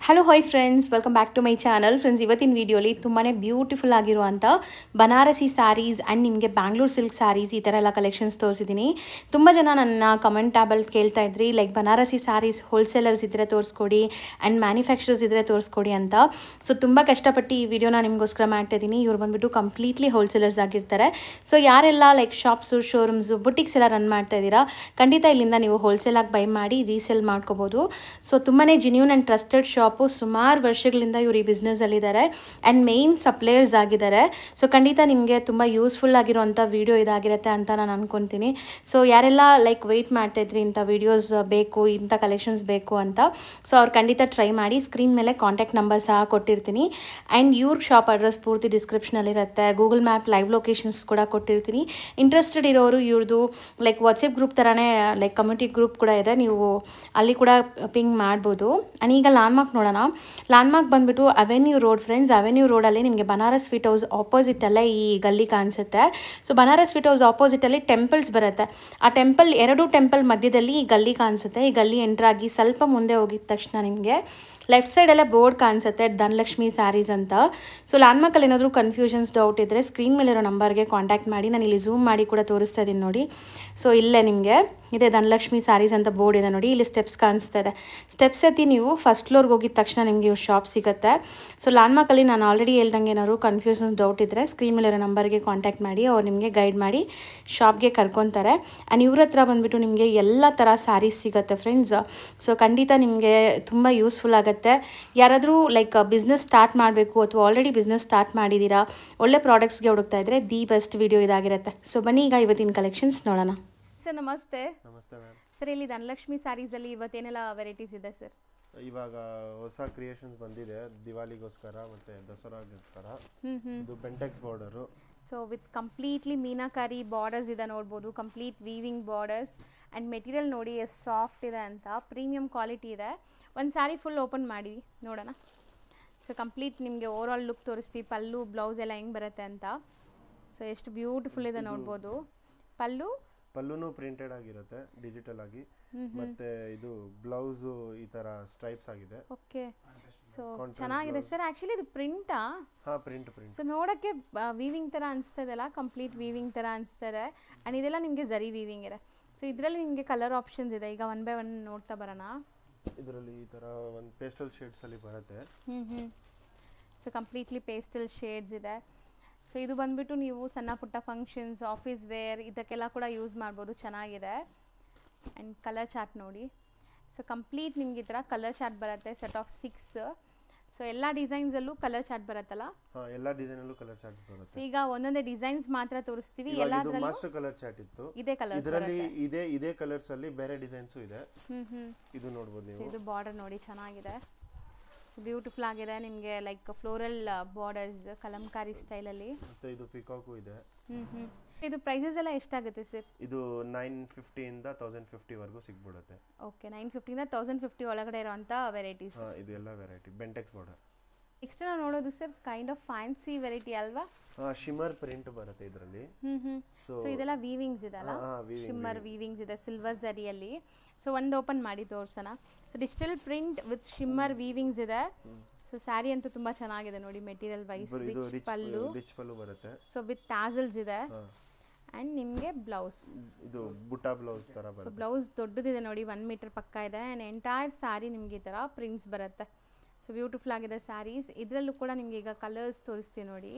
Hello hi friends, welcome back to my channel. Friends, ಇವತ್ತಿನ ವೀಡಿಯೋಲಿ ತುಂಬಾ ಬ್ಯೂಟಿಫುಲ್ ಆಗಿರುವಂಥ ಬನಾರಸಿ ಸ್ಯಾರೀಸ್ ಆ್ಯಂಡ್ ನಿಮಗೆ ಬ್ಯಾಂಗ್ಳೂರ್ ಸಿಲ್ಕ್ ಸ್ಯಾರೀಸ್ ಈ ಥರ ಎಲ್ಲ ಕಲೆಕ್ಷನ್ಸ್ ತೋರಿಸಿದ್ದೀನಿ. ತುಂಬ ಜನ ನನ್ನ ಕಮೆಂಟ್ ಟ್ಯಾಬಲ್ಲಿ ಕೇಳ್ತಾ ಇದ್ರಿ, ಲೈಕ್ ಬನಾರಸಿ ಸ್ಯಾರೀಸ್ ಹೋಲ್ಸೇಲರ್ಸ್ ಇದ್ದರೆ ತೋರಿಸ್ಕೊಡಿ ಆ್ಯಂಡ್ ಮ್ಯಾನುಫ್ಯಾಕ್ಚರರ್ಸ್ ಇದ್ದರೆ ತೋರಿಸ್ಕೊಡಿ ಅಂತ. ಸೊ ತುಂಬ ಕಷ್ಟಪಟ್ಟು ಈ ವಿಡಿಯೋನ ನಿಮಗೋಸ್ಕರ ಮಾಡ್ತಾ ಇದ್ದೀನಿ. ಇವ್ರು ಬಂದುಬಿಟ್ಟು ಕಂಪ್ಲೀಟ್ಲಿ ಹೋಲ್ಸೇಲರ್ಸ್ ಆಗಿರ್ತಾರೆ. ಸೊ ಯಾರೆಲ್ಲ ಲೈಕ್ ಶಾಪ್ಸು, ಶೋರೂಮ್ಸು, ಬುಟಿಕ್ಸ್ ಎಲ್ಲ ರನ್ ಮಾಡ್ತಾ ಇದ್ದೀರಾ, ಖಂಡಿತ ಇಲ್ಲಿಂದ ನೀವು ಹೋಲ್ಸೇಲಾಗಿ ಬೈ ಮಾಡಿ ರೀಸೇಲ್ ಮಾಡ್ಕೋಬೋದು. ಸೊ ತುಂಬಾ ಜೆನ್ಯೂನ್ ಆ್ಯಂಡ್ ಟ್ರಸ್ಟೆಡ್ ಶಾಪ್. ಸುಮಾರು ವರ್ಷಗಳಿಂದ ಇವರು ಈ ಬಿಸ್ನೆಸ್ಸಲ್ಲಿದ್ದಾರೆ ಆ್ಯಂಡ್ ಮೇನ್ ಸಪ್ಲೈಯರ್ಸ್ ಆಗಿದ್ದಾರೆ. ಸೊ ಖಂಡಿತ ನಿಮಗೆ ತುಂಬ ಯೂಸ್ಫುಲ್ ಆಗಿರುವಂಥ ವಿಡಿಯೋ ಇದಾಗಿರುತ್ತೆ ಅಂತ ನಾನು ಅನ್ಕೊತೀನಿ. ಸೊ ಯಾರೆಲ್ಲ ಲೈಕ್ ವೆಯ್ಟ್ ಮಾಡ್ತಾ ಇದ್ರಿ ಇಂಥ ವೀಡಿಯೋಸ್ ಬೇಕು, ಇಂಥ ಕಲೆಕ್ಷನ್ಸ್ ಬೇಕು ಅಂತ, ಸೊ ಅವ್ರು ಖಂಡಿತ ಟ್ರೈ ಮಾಡಿ. ಸ್ಕ್ರೀನ್ ಮೇಲೆ ಕಾಂಟ್ಯಾಕ್ಟ್ ನಂಬರ್ ಸಹ ಕೊಟ್ಟಿರ್ತೀನಿ ಆ್ಯಂಡ್ ಇವ್ರ ಶಾಪ್ ಅಡ್ರೆಸ್ ಪೂರ್ತಿ ಡಿಸ್ಕ್ರಿಪ್ಷನಲ್ಲಿರುತ್ತೆ. ಗೂಗಲ್ ಮ್ಯಾಪ್ ಲೈವ್ ಲೊಕೇಶನ್ಸ್ ಕೂಡ ಕೊಟ್ಟಿರ್ತೀನಿ. ಇಂಟ್ರೆಸ್ಟೆಡ್ ಇರೋರು ಇವ್ರದ್ದು ಲೈಕ್ ವಾಟ್ಸಪ್ ಗ್ರೂಪ್ ಥರನೇ ಲೈಕ್ ಕಮ್ಯುನಿಟಿ ಗ್ರೂಪ್ ಕೂಡ ಇದೆ, ನೀವು ಅಲ್ಲಿ ಕೂಡ ಪಿಂಗ್ ಮಾಡ್ಬೋದು. ಆ್ಯಂಡ್ ಈಗ ಲ್ಯಾಂಡ್ಮಾರ್ಕ್ ನೋಡೋಣ. ಲ್ಯಾಂಡ್ಮಾರ್ಕ್ ಬಂದ್ಬಿಟ್ಟು ಅವೆನ್ಯೂ ರೋಡ್. ಫ್ರೆಂಡ್ಸ್, ಅವೆನ್ಯೂ ರೋಡಲ್ಲಿ ನಿಮಗೆ ಬನಾರಸ್ ಸ್ವೀಟ್ ಹೌಸ್ ಆಪೋಸಿಟಲ್ಲೇ ಈ ಗಲ್ಲಿ ಕಾಣಿಸುತ್ತೆ. ಸೊ ಬನಾರಸ್ ಸ್ವೀಟ್ ಹೌಸ್ ಆಪೋಸಿಟಲ್ಲಿ ಟೆಂಪಲ್ಸ್ ಬರುತ್ತೆ. ಆ ಟೆಂಪಲ್, ಎರಡು ಟೆಂಪಲ್ ಮಧ್ಯದಲ್ಲಿ ಈ ಗಲ್ಲಿ ಕಾಣಿಸುತ್ತೆ. ಈ ಗಲ್ಲಿ ಎಂಟ್ರಾಗಿ ಸ್ವಲ್ಪ ಮುಂದೆ ಹೋಗಿದ ತಕ್ಷಣ ನಿಮಗೆ ಲೆಫ್ಟ್ ಸೈಡಲ್ಲೇ ಬೋರ್ಡ್ ಕಾಣಿಸುತ್ತೆ, ಧನಲಕ್ಷ್ಮಿ ಸ್ಯಾರೀಸ್ ಅಂತ. ಸೊ ಲ್ಯಾಂಡ್ಮಾರ್ಕಲ್ಲಿ ಏನಾದರೂ ಕನ್ಫ್ಯೂಷನ್ಸ್, ಡೌಟ್ ಇದ್ದರೆ ಸ್ಕ್ರೀನ್ ಮೇಲಿರೋ ನಂಬರ್ಗೆ ಕಾಂಟ್ಯಾಕ್ಟ್ ಮಾಡಿ. ನಾನು ಇಲ್ಲಿ ಝೂಮ್ ಮಾಡಿ ಕೂಡ ತೋರಿಸ್ತಾ ಇದ್ದೀನಿ ನೋಡಿ. ಸೊ ಇಲ್ಲೇ ನಿಮಗೆ ಇದೆ ಧನಲಕ್ಷ್ಮಿ ಸ್ಯಾರೀಸ್ ಅಂತ ಬೋರ್ಡ್ ಇದೆ ನೋಡಿ. ಇಲ್ಲಿ ಸ್ಟೆಪ್ಸ್ ಕಾಣಿಸ್ತಾ ಇದೆ. ಸ್ಟೆಪ್ಸ್ ಎತ್ತಿ ನೀವು ಫಸ್ಟ್ ಫ್ಲೋರ್ಗೆ ಹೋಗಿದ ತಕ್ಷಣ ನಿಮಗೆ ಇವ್ರ ಶಾಪ್ ಸಿಗುತ್ತೆ. ಸೊ ಲ್ಯಾಂಡ್ಮಾರ್ಕಲ್ಲಿ ನಾನು ಆಲ್ರೆಡಿ ಹೇಳ್ದಂಗೆ ಏನಾದ್ರು ಕನ್ಫ್ಯೂಷನ್ಸ್, ಡೌಟ್ ಇದ್ದರೆ ಸ್ಕ್ರೀನ್ ಮೇಲಿರೋ ನಂಬರ್ಗೆ ಕಾಂಟ್ಯಾಕ್ಟ್ ಮಾಡಿ. ಅವ್ರು ನಿಮಗೆ ಗೈಡ್ ಮಾಡಿ ಶಾಪ್ಗೆ ಕರ್ಕೊತಾರೆ. ಆ್ಯಂಡ್ ಇವ್ರ ಹತ್ರ ಬಂದುಬಿಟ್ಟು ನಿಮಗೆ ಎಲ್ಲ ಥರ ಸ್ಯಾರೀಸ್ ಸಿಗುತ್ತೆ ಫ್ರೆಂಡ್ಸ್. ಸೊ ಖಂಡಿತ ನಿಮಗೆ ತುಂಬ ಯೂಸ್ಫುಲ್ ಆಗುತ್ತೆ. ಯಾರಾದರೂ ಲೈಕ್ ಬಿಸ್ನೆಸ್ ಸ್ಟಾರ್ಟ್ ಮಾಡಬೇಕು ಅಥವಾ ಆಲ್ರೆಡಿ ಬಿಸ್ನೆಸ್ ಸ್ಟಾರ್ಟ್ ಮಾಡಿದ್ದೀರಾ, ಒಳ್ಳೆ ಪ್ರಾಡಕ್ಟ್ಸ್ಗೆ ಹುಡುಕ್ತಾ ಇದ್ದರೆ ದಿ ಬೆಸ್ಟ್ ವಿಡಿಯೋ ಇದಾಗಿರುತ್ತೆ. ಸೊ ಬನ್ನಿ ಈಗ ಇವತ್ತಿನ ಕಲೆಕ್ಷನ್ಸ್ ನೋಡೋಣ. ಸರ್ ನಮಸ್ತೆ. ನಮಸ್ತೆ ಮ್ಯಾಮ್. ಸರ್, ಇಲ್ಲಿ ಧನಲಕ್ಷ್ಮಿ ಸ್ಯಾರೀಸಲ್ಲಿ ಇವತ್ತೇನೆಲ್ಲ ವೆರೈಟೀಸ್ ಇದೆ ಸರ್? ಇವಾಗ ಹೊಸ ಕ್ರಿಯೇಷನ್ಸ್ ಬಂದಿದೆ ದಿವಾಲಿಗೋಸ್ಕರ ಮತ್ತು ದಸರಾಗೋಸ್ಕರ. ಇದು Bentex border. So with completely meenakari borders ಇದೆ ನೋಡ್ಬೋದು, complete weaving borders and material ನೋಡಿ ಎಷ್ಟು ಸಾಫ್ಟ್ ಇದೆ ಅಂತ, ಪ್ರೀಮಿಯಂ ಕ್ವಾಲಿಟಿ ಇದೆ. ಒಂದು ಸ್ಯಾರಿ ಫುಲ್ ಓಪನ್ ಮಾಡಿ ನೋಡೋಣ. ಸೊ ಕಂಪ್ಲೀಟ್ ನಿಮಗೆ ಓವರ್ ಆಲ್ ಲುಕ್ ತೋರಿಸ್ತೀವಿ, ಪಲ್ಲು ಬ್ಲೌಸ್ ಎಲ್ಲ ಹೆಂಗೆ ಬರುತ್ತೆ ಅಂತ. ಸೊ ಎಷ್ಟು ಬ್ಯೂಟಿಫುಲ್ ಇದೆ ನೋಡ್ಬೋದು. ಪಲ್ಲುನೂ ಪ್ರಿಂಟೆಡ್ ಆಗಿರುತ್ತೆ ಡಿಜಿಟಲ್ ಆಗಿ, ಮತ್ತೆ ಇದು ಬ್ಲೌಸು ಈ ತರ ಸ್ಟ್ರೈಪ್ಸ್ ಆಗಿದೆ. ಓಕೆ, ಸೊ ಚೆನ್ನಾಗಿದೆ ಸರ್. ಆ್ಯಕ್ಚುಲಿ ಇದು ಪ್ರಿಂಟಾ? ಹಾಂ, ಪ್ರಿಂಟ್. ಸೊ ನೋಡೋಕ್ಕೆ ವೀವಿಂಗ್ ಥರ ಅನಿಸ್ತಾ ಇದೆಲ್ಲ, ಕಂಪ್ಲೀಟ್ ವೀವಿಂಗ್ ಥರ ಅನಿಸ್ತಾ ಇದೆ. ಆ್ಯಂಡ್ ಇದೆಲ್ಲ ನಿಮಗೆ ಜರಿ ವೀವಿಂಗ್ ಇದೆ. ಸೊ ಇದರಲ್ಲಿ ನಿಮಗೆ ಕಲರ್ ಆಪ್ಷನ್ಸ್ ಇದೆ. ಈಗ ಒನ್ ಬೈ ಒನ್ ನೋಡ್ತಾ ಬರೋಣ. ಇದರಲ್ಲಿ ಈ ಥರ ಒಂದು ಪೇಸ್ಟಲ್ ಶೇಡ್ಸಲ್ಲಿ ಬರುತ್ತೆ. ಸೊ ಕಂಪ್ಲೀಟ್ಲಿ ಪೇಸ್ಟಲ್ ಶೇಡ್ಸ್ ಇದೆ. ಸೊ ಇದು ಬಂದುಬಿಟ್ಟು ನೀವು ಸಣ್ಣ ಪುಟ್ಟ ಫಂಕ್ಷನ್ಸ್, ಆಫೀಸ್ ವೇರ್ ಇದಕ್ಕೆಲ್ಲ ಕೂಡ ಯೂಸ್ ಮಾಡ್ಬೋದು, ಚೆನ್ನಾಗಿದೆ. ಆ್ಯಂಡ್ ಕಲರ್ ಚಾರ್ಟ್ ನೋಡಿ. ಸೊ ಕಂಪ್ಲೀಟ್ ನಿಮ್ಗೆ ಈ ಥರ ಕಲರ್ ಚಾರ್ಟ್ ಬರುತ್ತೆ, ಸೆಟ್ ಆಫ್ 6. ಸೊ ಎಲ್ಲ ಡಿಸೈನ್ಸಲ್ಲೂ ಕಲರ್ ಚಾರ್ಟ್ ಬರುತ್ತಲ್ಲ? ಹಾಂ, ಎಲ್ಲ ಡಿಸೈನಲ್ಲೂ ಕಲರ್ ಚಾರ್ಟ್ ಬರುತ್ತೆ. ಸೊ ಈಗ ಒಂದೊಂದೇ ಡಿಸೈನ್ಸ್ ಮಾತ್ರ ತೋರಿಸ್ತೀವಿ. ಎಲ್ಲದರಲ್ಲೂ ಮಾಸ್ಟರ್ ಕಲರ್ ಚಾರ್ಟ್ ಇತ್ತು. ಇದೇ ಕಲರ್, ಇದರಲ್ಲಿ ಇದೇ ಕಲರ್ಸ್ ಅಲ್ಲಿ ಬೇರೆ ಡಿಸೈನ್ಸ್ ಇದೆ. ಇದು ನೋಡಬಹುದು ನೀವು. ಇದು ಬಾರ್ಡರ್ ನೋಡಿ, ಚೆನ್ನಾಗಿದೆ. ಸೊ ಬ್ಯೂಟಿಫುಲ್ ಆಗಿದೆ ನಿಮಗೆ, ಲೈಕ್ ಫ್ಲೋರಲ್ ಬಾರ್ಡರ್ಸ್ ಕಲಂಕಾರಿ ಸ್ಟೈಲಲ್ಲಿ. ಮತ್ತೆ ಇದು ಪಿಕಾಕು ಇದೆ. ಇದು ಪ್ರೈಸಸ್ ಎಲ್ಲ ಎಷ್ಟಾಗುತ್ತೆ ಸರ್? ಇದು 950 ಇಂದ 1050 ವರೆಗೂ ಸಿಗ್ಬಿಡುತ್ತೆ. ಓಕೆ, 950 ಇಂದ 1050 ಒಳಗಡೆ ಇರುವಂತ ವೆರೈಟೀಸ್. ಹಾಂ, ಇದು ಎಲ್ಲ ವೆರೈಟಿ ಬೆಂಟೆಕ್ಸ್ ಬಾರ್ಡರ್. ನೆಕ್ಸ್ಟ್ ನಾವು ನೋಡೋದು sir kind of fancy variety ಅಲ್ವಾ? ಹಾಂ, ಶಿಮ್ಮರ್ ಪ್ರಿಂಟ್ ಬರುತ್ತೆ ಇದರಲ್ಲಿ. ಸೊ ಇದೆಲ್ಲ ವೀವಿಂಗ್ಸ್ ಇದೆ ಅಲ್ಲ? ಶಿಮ್ಮರ್ ವೀವಿಂಗ್ಸ್ ಇದೆ ಸಿಲ್ವರ್ ಜರಿಯಲ್ಲಿ. ಸೊ ಒಂದು ಓಪನ್ ಮಾಡಿ ತೋರಿಸೋಣ. So digital print with shimmer weavings ಇದೆ. ಸೊ ಸ್ಯಾರಿ ಅಂತೂ ತುಂಬಾ ಚೆನ್ನಾಗಿದೆ ನೋಡಿ, ಮೆಟೀರಿಯಲ್ ವೈಸ್. ರಿಚ್ ಪಲ್ಲು ಬರುತ್ತೆ. ಸೊ ವಿತ್ ಟ್ಯಾಸಲ್ಸ್ ಇದೆ. ಆ್ಯಂಡ್ ನಿಮಗೆ ಬ್ಲೌಸ್, ಇದು ಬುಟಾ ಬ್ಲೌಸ್ ಥರ ಬರುತ್ತೆ. ಸೊ ಬ್ಲೌಸ್ ದೊಡ್ಡದಿದೆ ನೋಡಿ, 1 ಮೀಟರ್ ಪಕ್ಕ ಇದೆ. ಆ್ಯಂಡ್ ಎಂಟೈರ್ ಸ್ಯಾರಿ ನಿಮಗೆ ಈ ಥರ ಪ್ರಿಂಟ್ಸ್ ಬರುತ್ತೆ. ಸೊ ಬ್ಯೂಟಿಫುಲ್ ಆಗಿದೆ ಸ್ಯಾರೀಸ್. ಇದರಲ್ಲೂ ಕೂಡ ನಿಮಗೆ ಈಗ ಕಲರ್ಸ್ ತೋರಿಸ್ತೀವಿ ನೋಡಿ.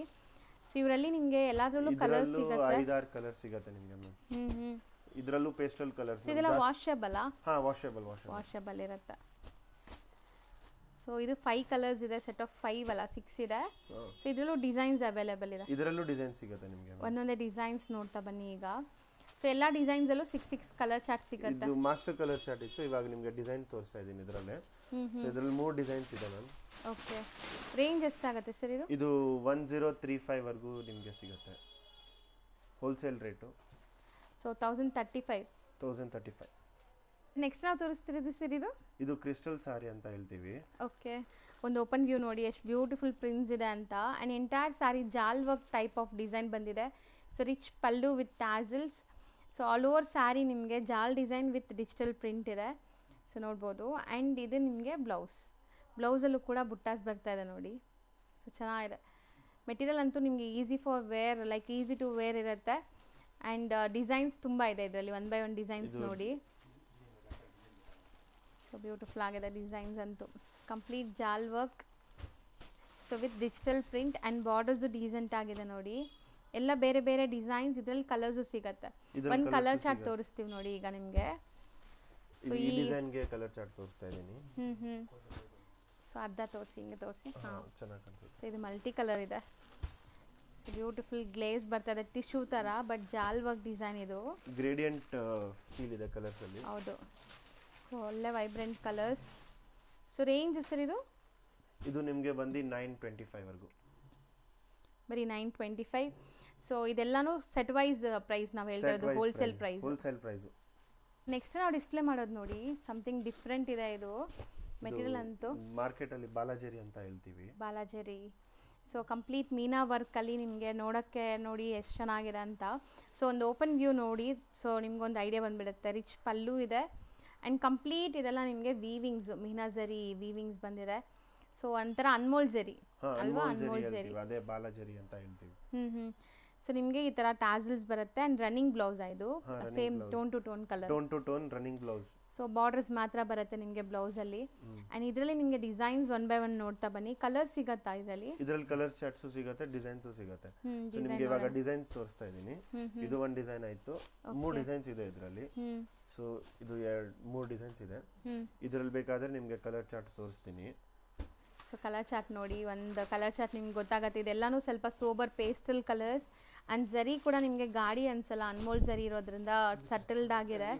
ಸೊ ಇವರಲ್ಲಿ ನಿಮಗೆ ಎಲ್ಲಾದ್ರಲ್ಲೂ ಕಲರ್ಸ್ ಸಿಗುತ್ತೆ, 5-6 ಕಲರ್ಸ್ ಸಿಗುತ್ತೆ ನಿಮಗೆ. ಇದರಲ್ಲೂ ಪೇಸ್ಟಲ್ ಕಲರ್ಸ್. ಇದೆಲ್ಲ ವಾಷಬಲ್? ಹಾಂ, ವಾಷಬಲ್ ಇರುತ್ತೆ. ಸೊ ಇದು 5 ಕಲರ್ಸ್ ಇದೆ, ಸೆಟ್ ಆಫ್ 5 ಅಲ್ಲ 6 ಇದೆ. ಸೊ ಇದರಲ್ಲೂ ಡಿಸೈನ್ಸ್ ಅವೈಲೇಬಲ್ ಇದೆ. ಇದರಲ್ಲೂ ಡಿಸೈನ್ ಸಿಗುತ್ತೆ ನಿಮಗೆ. ಒಂದೊಂದೇ ಡಿಸೈನ್ಸ್ ನೋಡ್ತಾ ಬನ್ನಿ ಈಗ. ಸೊ ಎಲ್ಲ ಡಿಸೈನ್ಸ್ ಅಲ್ಲೂ 6 ಕಲರ್ ಚಾರ್ಟ್ ಸಿಗುತ್ತೆ. ಇದು ಮಾಸ್ಟರ್ ಕಲರ್ ಚಾರ್ಟ್ ಇತ್ತು, ಇವಾಗ ನಿಮಗೆ ಡಿಸೈನ್ ತೋರಿಸ್ತಾ ಇದ್ದೀನಿ ಇದರಲ್ಲೇ. ಸೊ ಇದರಲ್ಲಿ 3 ಡಿಸೈನ್ಸ್ ಇದೆ ಮ್ಯಾಮ್. ಓಕೆ, ರೇಂಜ್ ಎಷ್ಟಾಗುತ್ತೆ ಸರ್ ಇದು? ಇದು 1035 ವರೆಗೂ ನಿಮಗೆ ಸಿಗುತ್ತೆ, ಹೋಲ್ಸೇಲ್ ರೇಟು. ಸೊ 1035. ನೆಕ್ಸ್ಟ್ ನಾವು ತೋರಿಸ್ತಿರೋದು ಸರ್ ಇದು ಕ್ರಿಸ್ಟಲ್ ಸಾರಿ ಅಂತ ಹೇಳ್ತೀವಿ. ಓಕೆ, ಒಂದು ಓಪನ್ ವ್ಯೂ ನೋಡಿ ಎಷ್ಟು ಬ್ಯೂಟಿಫುಲ್ ಪ್ರಿಂಟ್ಸ್ ಇದೆ ಅಂತ. ಆ್ಯಂಡ್ ಎಂಟೈರ್ ಸ್ಯಾರಿ ಜಾಲ್ ವರ್ಕ್ ಟೈಪ್ ಆಫ್ ಡಿಸೈನ್ ಬಂದಿದೆ. So rich pallu with tassels. So all over sari ನಿಮಗೆ ಜಾಲ್ ಡಿಸೈನ್ ವಿತ್ ಡಿಜಿಟಲ್ ಪ್ರಿಂಟ್ ಇದೆ. ಸೊ ನೋಡ್ಬೋದು. ಆ್ಯಂಡ್ ಇದು ನಿಮಗೆ ಬ್ಲೌಸ್ ಬ್ಲೌಸಲ್ಲೂ ಕೂಡ ಬುಟ್ಟಾಸ್ ಬರ್ತಾ ಇದೆ ನೋಡಿ. ಸೊ ಚೆನ್ನಾಗಿದೆ. ಮೆಟೀರಿಯಲ್ ಅಂತೂ ನಿಮಗೆ easy for wear, like easy to wear ಇರುತ್ತೆ. ಆ್ಯಂಡ್ ಡಿಸೈನ್ಸ್ ತುಂಬ ಇದೆ ಇದರಲ್ಲಿ, 1 by 1 ಡಿಸೈನ್ಸ್ ನೋಡಿ. ಸೊ ಬ್ಯೂಟಿಫುಲ್ ಆಗಿದೆ ಡಿಸೈನ್ಸ್ ಅಂತೂ. ಕಂಪ್ಲೀಟ್ ಜಾಲ್ work, so with digital print and borders decent ಆಗಿದೆ ನೋಡಿ. ಎಲ್ಲ ಬೇರೆ ಬೇರೆ ಡಿಸೈನ್ಸ್, ಇದರಲ್ಲಿ ಕಲರ್ಸು ಸಿಗುತ್ತೆ. ಒಂದು ಕಲರ್ ಚಾರ್ಟ್ ತೋರಿಸ್ತೀವಿ ನೋಡಿ ಈಗ ನಿಮಗೆ. ಸೊ ಈ ಡಿಸೈನ್ಗೆ ಕಲರ್ ಚಾರ್ಟ್ ತೋರಿಸ್ತಾ ಇದ್ದೀನಿ. ಸೊ ಅರ್ಧ ತೋರಿಸಿ, ಹಿಂಗೆ ತೋರಿಸಿ. ಹಾಂ, ಚೆನ್ನಾಗಿ ಕಾಣಿಸುತ್ತೆ. ಸೊ ಇದು ಮಲ್ಟಿ ಕಲರ್ ಇದೆ. ಸೊ ಬ್ಯೂಟಿಫುಲ್ ಗ್ಲೇಸ್ ಬರ್ತದೆ, ಟಿಶ್ಯೂ ಥರ, ಬಟ್ ಜಾಲ್ ವರ್ಕ್ ಡಿಸೈನ್ ಇದು. ಗ್ರೇಡಿಯಂಟ್ ಫೀಲ್ ಇದೆ ಕಲರ್ಸಲ್ಲಿ. ಹೌದು. ಸೊ ಒಳ್ಳೆ vibrant colours. So range sir ಇದು ನಿಮಗೆ ಬಂದು 925ವರೆಗೂ. ಬರೀ 925. ಸೊ ಇದೆಲ್ಲನೂ ಸೆಟ್ ವೈಸ್ ಪ್ರೈಸ್ ನಾವು ಹೇಳ್ತಿರೋದು, ಹೋಲ್ಸೇಲ್ ಪ್ರೈಸು. ನೆಕ್ಸ್ಟ್ ನಾವು ಡಿಸ್ಪ್ಲೇ ಮಾಡೋದು ನೋಡಿ, ಸಮಥಿಂಗ್ ಡಿಫ್ರೆಂಟ್ ಇದೆ ಇದು ಮೆಟೀರಿಯಲ್ ಅಂತೂ. ಮಾರ್ಕೆಟಲ್ಲಿ ಬಾಲಾಜರಿ ಅಂತ ಹೇಳ್ತೀವಿ. ಬಾಲಾಜರಿ. ಸೊ ಕಂಪ್ಲೀಟ್ ಮೀನಾ ವರ್ಕಲ್ಲಿ ನಿಮಗೆ ನೋಡೋಕ್ಕೆ ನೋಡಿ ಎಷ್ಟು ಚೆನ್ನಾಗಿದೆ ಅಂತ. ಸೊ ಒಂದು ಓಪನ್ ವ್ಯೂ ನೋಡಿ, ಸೊ ನಿಮ್ಗೊಂದು ಐಡಿಯಾ ಬಂದುಬಿಡುತ್ತೆ. ರಿಚ್ ಪಲ್ಲು ಇದೆ ಆ್ಯಂಡ್ ಕಂಪ್ಲೀಟ್ ಇದೆಲ್ಲ ನಿಮಗೆ ವೀವಿಂಗ್ಸ್, ಮೀನಾ ಜರಿ ವೀವಿಂಗ್ಸ್ ಬಂದಿದೆ. ಸೊ ಒಂಥರ ಅನ್ಮೋಲ್ ಜರಿ ಅಲ್ವಾ, ಅನ್ಮೋಲ್ ಜರಿ, ಅದೇ ಬಾಲಾಜರಿ ಅಂತ ಹೇಳ್ತೀವಿ. ಸೊ ನಿಮಗೆ ಈ ತರ ಟಾಸಲ್ಸ್ ಬರುತ್ತೆ ಅಂಡ್ ರನ್ನಿಂಗ್ ಬ್ಲೌಸ್ ಇದು same tone to tone running blouse. So borders ಮಾತ್ರ ಬರುತ್ತೆ ನಿಮಗೆ ಬ್ಲೌಸ್ ಅಲ್ಲಿ. ಅಂಡ್ ಇದರಲ್ಲಿ ನಿಮಗೆ ಡಿಸೈನ್ಸ್ 1 by 1 ನೋಡ್ತಾ ಬನ್ನಿ. ಕಲರ್ ಸಿಗತ್ತಾ ಇದರಲ್ಲಿ ಕಲರ್ ಚಾರ್ಟ್ಸ್ ಸಿಗುತ್ತೆ, ಡಿಸೈನ್ಸ್ ಸಿಗುತ್ತೆ. ಸೊ ನಿಮಗೆ ಇವಾಗ ಡಿಸೈನ್ಸ್ ತೋರಿಸ್ತಾ ಇದ್ದೀನಿ. ಇದು ಒಂದು ಡಿಸೈನ್ ಆಯ್ತು, 3 ಡಿಸೈನ್ಸ್ ಇದೆ ಇದರಲ್ಲಿ. ಸೊ ಇದು 3 ಡಿಸೈನ್ಸ್ ಇದೆ. ಇದರಲ್ಲಿ ಬೇಕಾದ್ರೆ ನಿಮಗೆ ಕಲರ್ ಚಾರ್ಟ್ ತೋರಿಸ್ತೀನಿ. ಸೊ ಕಲರ್ ಚಾರ್ಟ್ ನೋಡಿ, ಒಂದು ಕಲರ್ ಚಾರ್ಟ್ ನಿಮ್ಗೆ ಗೊತ್ತಾಗುತ್ತೆ. ಇದೆಲ್ಲನೂ ಸ್ವಲ್ಪ ಸೋಬರ್ ಪೇಸ್ಟಲ್ ಕಲರ್ಸ್ ಆ್ಯಂಡ್ ಜರಿ ಕೂಡ ನಿಮಗೆ ಗಾಡಿ ಅನ್ಸಲ್ಲ, ಅನ್ಮೋಲ್ ಜರಿ ಇರೋದ್ರಿಂದ ಸಟಲ್ಡ್ ಆಗಿದೆ.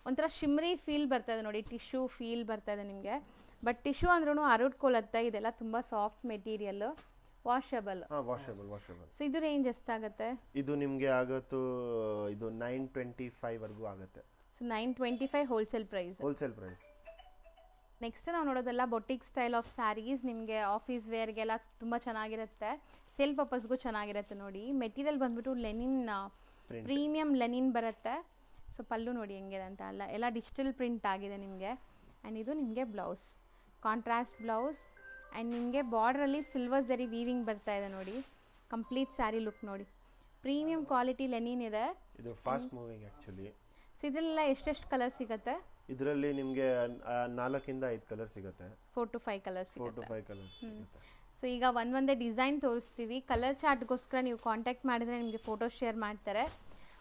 ಒಂಥರ ಶಿಮ್ರಿ ಫೀಲ್ ಬರ್ತಾಯಿದೆ ನೋಡಿ, ಟಿಶ್ಯೂ ಫೀಲ್ ಬರ್ತಾಯಿದೆ ನಿಮಗೆ. ಬಟ್ ಟಿಶ್ಯೂ ಅಂದ್ರೂ ಹರಡ್ಕೊಳ್ಳುತ್ತೆ. ಇದೆಲ್ಲ ತುಂಬ ಸಾಫ್ಟ್ ಮೆಟೀರಿಯಲ್, ವಾಷಬಲ್. ಸೊ ಇದು ರೇಂಜ್ ಎಷ್ಟಾಗುತ್ತೆ? ಇದು ನಿಮಗೆ ಆಗುತ್ತೆ, ಇದು 925ವರೆಗೂ ಆಗುತ್ತೆ. So 925 wholesale price. ನೆಕ್ಸ್ಟ್ ನಾವು ನೋಡೋದೆಲ್ಲ ಬೊಟಿಕ್ ಸ್ಟೈಲ್ ಆಫ್ ಸ್ಯಾರೀಸ್. ನಿಮಗೆ ಆಫೀಸ್ ವೇರ್ಗೆಲ್ಲ ತುಂಬ ಚೆನ್ನಾಗಿರುತ್ತೆ, ಸೇಲ್ ಪರ್ಪಸ್ಗೂ ಚೆನ್ನಾಗಿರುತ್ತೆ ನೋಡಿ. ಮೆಟೀರಿಯಲ್ ಬಂದ್ಬಿಟ್ಟು ಲೆನಿನ್, ಪ್ರೀಮಿಯಂ ಲೆನಿನ್ ಬರುತ್ತೆ. ಸೊ ಪಲ್ಲು ನೋಡಿ ಹೆಂಗಿದೆ ಅಂತ, ಎಲ್ಲ ಡಿಜಿಟಲ್ ಪ್ರಿಂಟ್ ಆಗಿದೆ ನಿಮಗೆ. ಆ್ಯಂಡ್ ಇದು ನಿಮಗೆ ಬ್ಲೌಸ್, ಕಾಂಟ್ರಾಸ್ಟ್ ಬ್ಲೌಸ್. ಆ್ಯಂಡ್ ನಿಮಗೆ ಬಾರ್ಡ್ರಲ್ಲಿ ಸಿಲ್ವರ್ ಜರಿ ವೀವಿಂಗ್ ಬರ್ತಾ ಇದೆ ನೋಡಿ. ಕಂಪ್ಲೀಟ್ ಸ್ಯಾರಿ ಲುಕ್ ನೋಡಿ, ಪ್ರೀಮಿಯಂ ಕ್ವಾಲಿಟಿ ಲೆನಿನ್ ಇದೆ. ಇದು ಫಾಸ್ಟ್ ಮೂವಿಂಗ್ ಆ್ಯಕ್ಚುಲಿ. ಸೊ ಇದರಲ್ಲೆಲ್ಲ ಎಷ್ಟೆಷ್ಟು ಕಲರ್ ಸಿಗುತ್ತೆ? ಇದರಲ್ಲಿ ನಿಮಗೆ 4 ಇಂದ 5 ಕಲರ್ ಸಿಗುತ್ತೆ. 4 to 5 ಕಲರ್ಸ್ ಸಿಗುತ್ತೆ. ಸೊ ಈಗ ಒಂದೇ ಡಿಸೈನ್ ತೋರಿಸ್ತೀವಿ. ಕಲರ್ ಚಾರ್ಟ್ಗೋಸ್ಕರ ನೀವು ಕಾಂಟ್ಯಾಕ್ಟ್ ಮಾಡಿದರೆ ನಿಮಗೆ ಫೋಟೋ ಶೇರ್ ಮಾಡ್ತಾರೆ.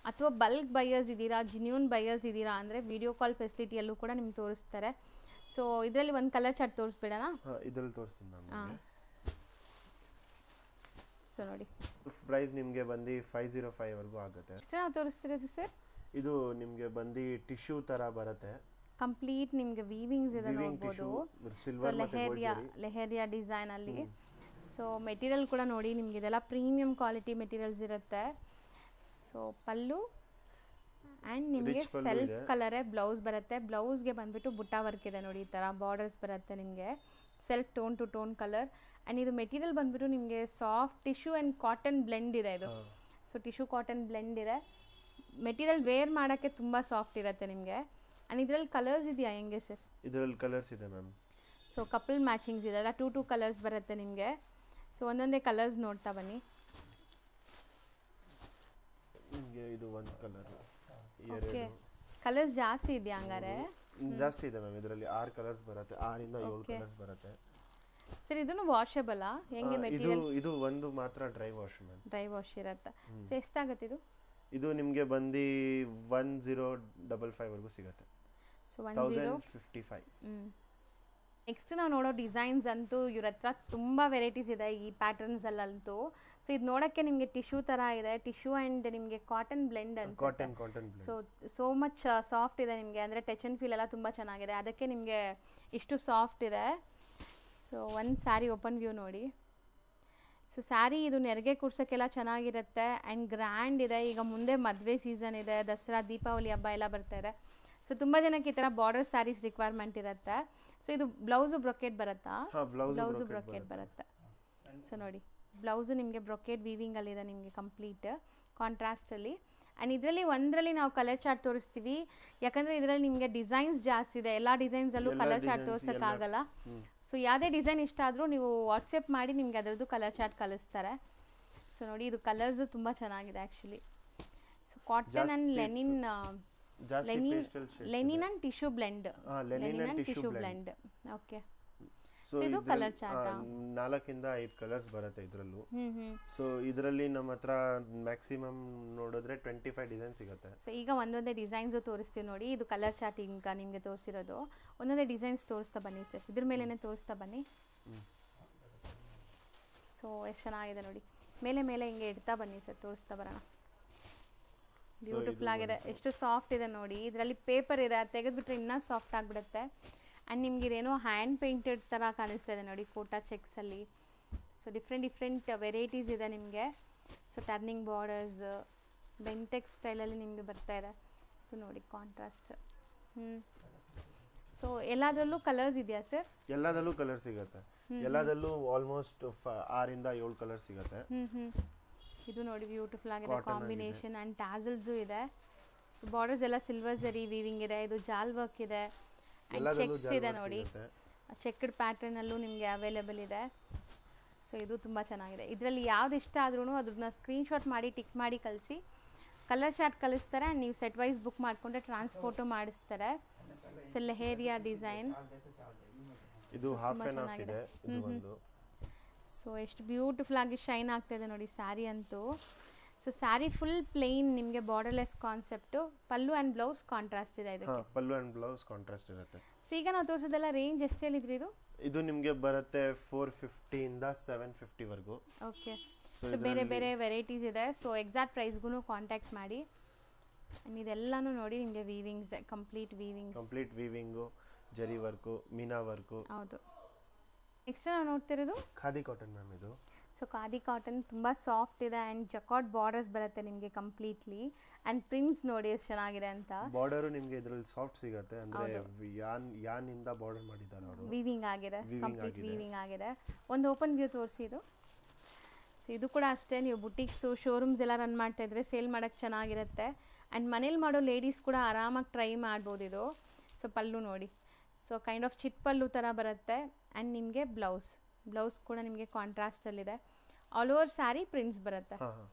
ಅಥವಾ ಬಲ್ಕ್ ಬೈಯರ್ಸ್ ಇದ್ದೀರಾ, ಜಿನ್ಯೂನ್ ಬೈಯರ್ಸ್ ಇದ್ದೀರಾ ಅಂದರೆ ವಿಡಿಯೋ ಕಾಲ್ ಫೆಸಿಲಿಟಿಯಲ್ಲೂ ಕೂಡ ನಿಮ್ಗೆ ತೋರಿಸ್ತಾರೆ. ಸೊ ಇದರಲ್ಲಿ ಒಂದು ಕಲರ್ ಚಾರ್ಟ್ ತೋರಿಸ್ಬಿಡೋಣ? ಇದರಲ್ಲಿ ತೋರಿಸ್ತೀನಿ ನಾನು. ಸೊ ನೋಡಿ, ಪ್ರೈಸ್ ನಿಮಗೆ ಬಂದು 505ವರೆಗೂ ಆಗುತ್ತೆ. ಎಷ್ಟು ನಾವು ತೋರಿಸ್ತಿರೋದು ಸರ್? ಇದು ನಿಮಗೆ ಬಂದು ಟಿಶ್ಯೂ ಥರ ಬರುತ್ತೆ. ಕಂಪ್ಲೀಟ್ ನಿಮಗೆ ವೀವಿಂಗ್ಸ್ ಇದೆ ನೋಡ್ಬೋದು. ಲೆಹೇರಿಯಾ ಡಿಸೈನ್ ಅಲ್ಲಿ. ಸೊ ಮೆಟೀರಿಯಲ್ ಕೂಡ ನೋಡಿ, ನಿಮ್ಗೆ ಇದೆಲ್ಲ ಪ್ರೀಮಿಯಂ ಕ್ವಾಲಿಟಿ ಮೆಟೀರಿಯಲ್ಸ್ ಇರುತ್ತೆ. ಸೊ ಪಲ್ಲು ಆ್ಯಂಡ್ ನಿಮಗೆ ಸೆಲ್ಫ್ ಕಲರೇ ಬ್ಲೌಸ್ ಬರುತ್ತೆ. ಬ್ಲೌಸ್ಗೆ ಬಂದ್ಬಿಟ್ಟು ಬುಟ್ಟ ವರ್ಕ್ ಇದೆ ನೋಡಿ, ಈ ಥರ ಬಾರ್ಡರ್ಸ್ ಬರುತ್ತೆ ನಿಮಗೆ. Self tone to tone colour. And ಇದು ಮೆಟೀರಿಯಲ್ ಬಂದ್ಬಿಟ್ಟು ನಿಮಗೆ soft tissue and cotton blend ಇದೆ ಇದು. ಸೊ ಟಿಶ್ಯೂ ಕಾಟನ್ ಬ್ಲೆಂಡ್ ಇದೆ. ಮೆಟೀರಿಯಲ್ ವೇರ್ ಮಾಡೋಕ್ಕೆ ತುಂಬ ಸಾಫ್ಟ್ ಇರುತ್ತೆ ನಿಮಗೆ. ಆ್ಯಂಡ್ ಇದರಲ್ಲಿ ಕಲರ್ಸ್ ಇದೆಯಾ ಹೆಂಗೆ ಸರ್? ಇದರಲ್ಲಿ ಕಲರ್ಸ್ ಇದೆ ಮ್ಯಾಮ್. ಸೊ ಕಪಲ್ ಮ್ಯಾಚಿಂಗ್ಸ್ ಇದೆ, 2 ಕಲರ್ಸ್ ಬರುತ್ತೆ ನಿಮಗೆ. ಸೊ ಒಂದೊಂದೇ ಕಲರ್ಸ್ ನೋಡ್ತಾ ಬನ್ನಿ. ಇದು ಒಂದು ಕಲರ್, ಓಕೆ. ಕಲರ್ಸ್ ಜಾಸ್ತಿ ಇದೆಯಾ ಹಂಗಾರೆ? ಜಾಸ್ತಿ ಇದೆ ಮ್ಯಾಮ್. ಇದರಲ್ಲಿ 6 ಕಲರ್ಸ್ ಬರುತ್ತೆ, 6 ಇಂದ 7 ಕಲರ್ಸ್ ಬರುತ್ತೆ. ಸರ್ ಇದನ್ನು ವಾಷಬಲ್ ಹೆಂಗೆ ಮೆಟೀರಿಯಲ್? ಇದು ಒಂದು ಮಾತ್ರ dry wash ma'am. Dry wash ಇರುತ್ತೆ. ಸೊ ಎಷ್ಟಾಗುತ್ತೆ ಇದು? ಇದು ನಿಮಗೆ ಬಂದು 1055ವರೆಗೂ ಸಿಗುತ್ತೆ. ಸೊ 1055. ನೆಕ್ಸ್ಟ್ ನಾವು ನೋಡೋ ಡಿಸೈನ್ಸ್ ಅಂತೂ ಇವ್ರ ಹತ್ರ ತುಂಬ ವೆರೈಟೀಸ್ ಇದೆ ಈ ಪ್ಯಾಟರ್ನ್ಸಲ್ಲಂತೂ. ಸೊ ಇದು ನೋಡೋಕ್ಕೆ ನಿಮಗೆ ಟಿಶ್ಯೂ ಥರ ಇದೆ, ಟಿಶ್ಯೂ ಆ್ಯಂಡ್ ನಿಮಗೆ ಕಾಟನ್ ಬ್ಲೆಂಡ್ ಅನ್ಸುತ್ತೆ. ಸೊ ಮಚ್ ಸಾಫ್ಟ್ ಇದೆ ನಿಮಗೆ, ಅಂದರೆ ಟಚ್ ಆ್ಯಂಡ್ ಫೀಲ್ ಎಲ್ಲ ತುಂಬ ಚೆನ್ನಾಗಿದೆ, ಅದಕ್ಕೆ ನಿಮಗೆ ಇಷ್ಟು ಸಾಫ್ಟ್ ಇದೆ. ಸೊ ಒಂದು ಸ್ಯಾರಿ ಓಪನ್ ವ್ಯೂ ನೋಡಿ. ಸೊ ಸ್ಯಾರಿ ಇದು ನೆರಿಗೆ ಕೂರ್ಸೋಕ್ಕೆಲ್ಲ ಚೆನ್ನಾಗಿರುತ್ತೆ ಆ್ಯಂಡ್ ಗ್ರ್ಯಾಂಡ್ ಇದೆ. ಈಗ ಮುಂದೆ ಮದುವೆ ಸೀಸನ್ ಇದೆ, ದಸರಾ ದೀಪಾವಳಿ ಹಬ್ಬ ಎಲ್ಲ ಬರ್ತಾ ಇದೆ. ಸೊ ತುಂಬ ಜನಕ್ಕೆ ಈ ಥರ ಬಾರ್ಡರ್ ಸ್ಯಾರೀಸ್ ರಿಕ್ವೈರ್ಮೆಂಟ್ ಇರುತ್ತೆ. ಸೊ ಇದು ಬ್ಲೌಸು ಬ್ರೊಕೆಟ್ ಬರುತ್ತಾ? ಬ್ಲೌಸು ಬ್ರೊಕೆಟ್ ಬರುತ್ತೆ. ಸೊ ನೋಡಿ, ಬ್ಲೌಸು ನಿಮಗೆ ಬ್ರೊಕೆಟ್ ವೀವಿಂಗಲ್ಲಿದೆ ನಿಮಗೆ ಕಂಪ್ಲೀಟ್ ಕಾಂಟ್ರಾಸ್ಟಲ್ಲಿ. ಆ್ಯಂಡ್ ಇದರಲ್ಲಿ ನಾವು ಕಲರ್ ಚಾರ್ಟ್ ತೋರಿಸ್ತೀವಿ, ಯಾಕಂದರೆ ಇದರಲ್ಲಿ ನಿಮಗೆ ಡಿಸೈನ್ಸ್ ಜಾಸ್ತಿ ಇದೆ. ಎಲ್ಲ ಡಿಸೈನ್ಸಲ್ಲೂ ಕಲರ್ ಚಾರ್ಟ್ ತೋರ್ಸೋಕ್ಕಾಗಲ್ಲ. ಸೊ ಸೊ ಯಾವುದೇ ಡಿಸೈನ್ ಇಷ್ಟ ಆದರೂ ನೀವು ವಾಟ್ಸಪ್ ಮಾಡಿ ನಿಮಗೆ ಅದರದ್ದು ಕಲರ್ ಚಾರ್ಟ್ ಕಳಿಸ್ತಾರೆ. ಸೊ ನೋಡಿ ಇದು ಕಲರ್ಸು ತುಂಬ ಚೆನ್ನಾಗಿದೆ actually. So cotton and Lenin and tissue blend. Lenin and tissue blend. Okay. So ಇದು ಕಲರ್ ಚಾರ್ಟ್ 4 ಇಂದ 5 ಕಲರ್ಸ್ ಬರುತ್ತೆ ಇದರಲ್ಲೂ. ಸೊ ಇದರಲ್ಲಿ ನಮ್ಮ ಹತ್ರ ಮ್ಯಾಕ್ಸಿಮಮ್ ನೋಡಿದ್ರೆ 25 ಡಿಸೈನ್ ಸಿಗುತ್ತೆ. ಸೊ ಈಗ ಒಂದೊಂದೇ ಡಿಸೈನ್ಸ್ ತೋರಿಸ್ತೀವಿ ನೋಡಿ. ಇದು ಕಲರ್ ಚಾರ್ಟ್ ಈಗ ನಿಮಗೆ ತೋರಿಸಿರೋದು. ಒಂದೊಂದೇ ಡಿಸೈನ್ಸ್ ತೋರಿಸ್ತಾ ಬನ್ನಿ ಸರ್, ಇದ್ರ ಮೇಲೇ ತೋರಿಸ್ತಾ ಬನ್ನಿ. ಸೊ ಎಷ್ಟು ಚೆನ್ನಾಗಿದೆ ನೋಡಿ, ಮೇಲೆ ಮೇಲೆ ಹಿಂಗೆ ಇಡ್ತಾ ಬನ್ನಿ ಸರ್, ತೋರಿಸ್ತಾ ಬರೋಣ. ಬ್ಯೂಟಿಫುಲ್ ಆಗಿದೆ, ಎಷ್ಟು ಸಾಫ್ಟ್ ಇದೆ ನೋಡಿ. ಇದರಲ್ಲಿ ಪೇಪರ್ ಇದೆ, ಅದು ತೆಗೆದುಬಿಟ್ರೆ ಇನ್ನೂ ಸಾಫ್ಟ್ ಆಗಿಬಿಡುತ್ತೆ. ಆ್ಯಂಡ್ ನಿಮ್ಗೆ ಇದೇನೋ ಹ್ಯಾಂಡ್ ಪೇಂಟೆಡ್ ಥರ ಕಾಣಿಸ್ತಾ ಇದೆ ನೋಡಿ ಕೋಟಾ ಚೆಕ್ಸಲ್ಲಿ. ಸೊ ಡಿಫ್ರೆಂಟ್ ವೆರೈಟೀಸ್ ಇದೆ ನಿಮಗೆ. ಸೊ ಟರ್ನಿಂಗ್ ಬಾರ್ಡರ್ಸ್ ಬೆಂಟೆಕ್ಸ್ ಸ್ಟೈಲಲ್ಲಿ ನಿಮಗೆ ಬರ್ತಾ ಇದೆ. ಸೊ ನೋಡಿ ಕಾಂಟ್ರಾಸ್ಟ್. ಸೊ ಎಲ್ಲದರಲ್ಲೂ ಕಲರ್ಸ್ ಇದೆಯಾ ಸರ್? ಎಲ್ಲದರಲ್ಲೂ ಕಲರ್ ಸಿಗುತ್ತೆ. ಎಲ್ಲದರಲ್ಲೂ ಆಲ್ಮೋಸ್ಟ್ 6 ಇಂದ 7 ಕಲರ್ ಸಿಗುತ್ತೆ. ಇದು ನೋಡಿ ಬ್ಯೂಟಿಫುಲ್ ಆಗಿದೆ ಕಾಂಬಿನೇಷನ್. ಆ್ಯಂಡ್ ಟ್ಯಾಸಲ್ಸು ಇದೆ. ಸೊ ಬಾರ್ಡರ್ಸ್ ಎಲ್ಲ ಸಿಲ್ವರ್ ಜರಿ ವೀವಿಂಗ್ ಇದೆ. ಇದು ಜಾಲ್ ವರ್ಕ್ ಇದೆ. ಆ್ಯಂಡ್ ಚೆಕ್ಸ್ ಇದೆ ನೋಡಿ, ಚೆಕ್ಡ್ ಪ್ಯಾಟರ್ನಲ್ಲೂ ನಿಮಗೆ ಅವೈಲೇಬಲ್ ಇದೆ. ಸೊ ಇದು ತುಂಬ ಚೆನ್ನಾಗಿದೆ. ಇದರಲ್ಲಿ ಯಾವ್ದು ಇಷ್ಟ ಆದ್ರೂ ಅದನ್ನ ಸ್ಕ್ರೀನ್ಶಾಟ್ ಮಾಡಿ ಟಿಕ್ ಮಾಡಿ ಕಳಿಸಿ, ಕಲರ್ ಚಾರ್ಟ್ ಕಳಿಸ್ತಾರೆ. ಆ್ಯಂಡ್ ನೀವು ಸೆಟ್ ವೈಸ್ ಬುಕ್ ಮಾಡಿಕೊಂಡ್ರೆ ಟ್ರಾನ್ಸ್ಪೋರ್ಟು ಮಾಡಿಸ್ತಾರೆ. ಸೊ ಲೆಹೇರಿಯಾ ಡಿಸೈನ್ ಇದು ಹಾಫ್ ಆ್ಯಂಡ್ ಹಾಫ್ ಇದೆ ಇದು ಒಂದು. ಸೊ ಎಷ್ಟು ಬ್ಯೂಟಿಫುಲ್ ಆಗಿ ಶೈನ್ ಆಗ್ತಾ ಇದೆ ನೋಡಿ ಸ್ಯಾರಿ ಅಂತೂ. ಸೊ ಸ್ಯಾರಿ ಫುಲ್ ಪ್ಲೇನ್ ನಿಮಗೆ borderless concept. Pallu and blouse contrast ಇದೆ ಇದಕ್ಕೆ. ಪಲ್ಲು ಆ್ಯಂಡ್ ಬ್ಲೌಸ್ ಕಾಂಟ್ರಾಸ್ಟ್ ಇರುತ್ತೆ. ಸೊ ಈಗ ನಾವು ತೋರಿಸೋದೆಲ್ಲ ರೇಂಜ್ ಎಷ್ಟು ಹೇಳಿದ್ರಿ ಇದು? ಇದು ನಿಮಗೆ ಬರುತ್ತೆ 450 ಇಂದ 750 ವರೆಗೂ. ಓಕೆ. ಸೊ ಬೇರೆ ಬೇರೆ ವೆರೈಟೀಸ್ ಇದೆ. ಸೊ ಎಕ್ಸಾಕ್ಟ್ ಪ್ರೈಸ್ಗೂ ಕಾಂಟ್ಯಾಕ್ಟ್ ಮಾಡಿ. ಆ್ಯಂಡ್ ಇದೆಲ್ಲನೂ ನೋಡಿ ನಿಮಗೆ ವೀವಿಂಗ್ಸ್, ಕಂಪ್ಲೀಟ್ ವೀವಿಂಗು, ಜರಿ ವರ್ಕು, ಮೀನಾ ವರ್ಕು. ಹೌದು. ನೆಕ್ಸ್ಟ್ ನಾವು ನೋಡ್ತಿರೋದು ಖಾದಿ ಕಾಟನ್ ಮ್ಯಾಮ್ ಇದು. ಸೊ ಖಾದಿ ಕಾಟನ್ ತುಂಬ ಸಾಫ್ಟ್ ಇದೆ. ಆ್ಯಂಡ್ ಜಕಾಟ್ ಬಾರ್ಡರ್ಸ್ ಬರುತ್ತೆ ನಿಮಗೆ ಕಂಪ್ಲೀಟ್ಲಿ. ಆ್ಯಂಡ್ ಪ್ರಿಂಟ್ಸ್ ನೋಡಿ ಎಷ್ಟು ಚೆನ್ನಾಗಿದೆ ಅಂತ. ಬಾರ್ಡರು ನಿಮಗೆ ಇದರಲ್ಲಿ ಸಾಫ್ಟ್ ಸಿಗುತ್ತೆ, ಅಂದರೆ ಯಾನ್ ಇಂದ ಬಾರ್ಡರ್ ಮಾಡಿದ್ದಾರೆ ಅವರು. ವೀವಿಂಗ್ ಆಗಿದೆ, ಕಂಪ್ಲೀಟ್ ವೀವಿಂಗ್ ಆಗಿದೆ. ಒಂದು ಓಪನ್ ವ್ಯೂ ತೋರಿಸಿ ಇದು. ಸೊ ಇದು ಕೂಡ ಅಷ್ಟೇ, ನೀವು ಬುಟಿಕ್ಸು ಶೋರೂಮ್ಸ್ ಎಲ್ಲ ರನ್ ಮಾಡ್ತಾ ಇದ್ರೆ ಸೇಲ್ ಮಾಡೋಕ್ಕೆ ಚೆನ್ನಾಗಿರುತ್ತೆ. ಆ್ಯಂಡ್ ಮನೇಲಿ ಮಾಡೋ ಲೇಡೀಸ್ ಕೂಡ ಆರಾಮಾಗಿ ಟ್ರೈ ಮಾಡ್ಬೋದು ಇದು. ಸೊ ಪಲ್ಲು ನೋಡಿ, ಸೊ ಕೈಂಡ್ ಆಫ್ ಚಿಟ್ ಪಲ್ಲು ಥರ ಬರುತ್ತೆ. ಆ್ಯಂಡ್ ನಿಮಗೆ ಬ್ಲೌಸ್ ಕೂಡ ನಿಮಗೆ ಕಾಂಟ್ರಾಸ್ಟಲ್ಲಿದೆ. ಆಲ್ ಓವರ್ ಸ್ಯಾರಿ ಪ್ರಿಂಟ್ಸ್ ಬರುತ್ತೆ.